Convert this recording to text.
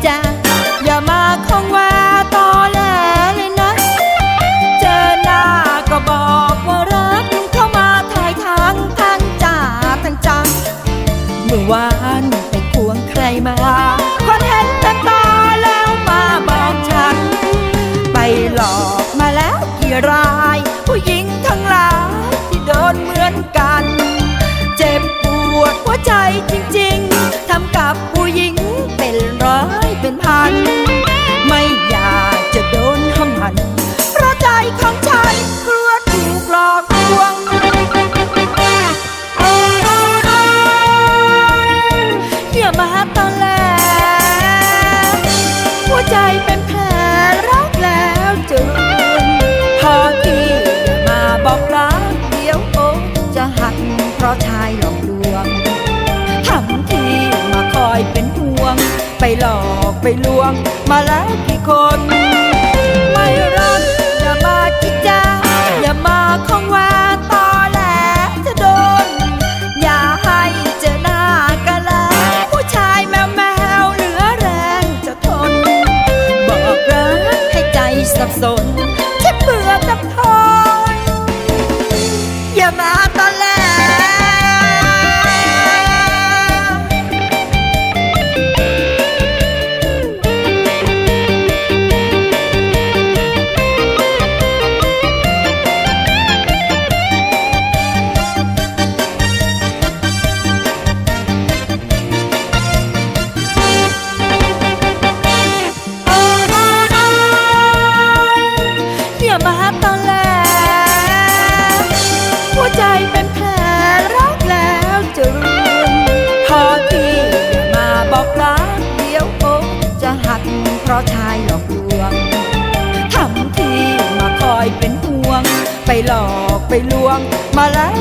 จ้าอย่ามาคงว่าตอแหลเลยนะเจอหน้าก็บอกว่ารักเข้ามาถ่ายทางทั้งจ่าทั้งจังเมื่อวานไปควงใครมาคนเห็นแต่ตาแล้วมาบอกฉันไปหลอกมาแล้วกี่รายผู้หญิงทั้งหลายที่โดนเหมือนกันเจ็บปวดหัวใจจริงๆทำกับผู้หญิงเป็นร้อยเป็นพันไม่อยากจะโดนทำหันเพราะใจของฉันกลัวถูกหลอกลวงอย่ามาตอนแรกหัวใจเป็นแผลรักแล้วจึงพอที่อย่ามาบอกรักเดี๋ยวโอ้จะหักเพราะชายหลอกลวงทำทีมาคอยเป็นห่วงไปหลอกไปลวงมาแล้วกี่คนไม่รักอย่ามาคิดจ้าอย่ามาคงว่าตอแหลจะโดนอย่าให้เจอหน้ากันแล้วผู้ชายแมวแมวเหลือแรงจะทนบอกรักให้ใจสับสนฉันเบื่อกับทนอย่ามาตอแหลอย่ามาตอนแรกหัวใจเป็นแผลรักแล้วจะรุนพอที่อย่ามาบอกรักเดี๋ยวโอ้จะหักเพราะชายหลอกลวงทำทีมาคอยเป็นห่วงไปหลอกไปลวงมาแล้ว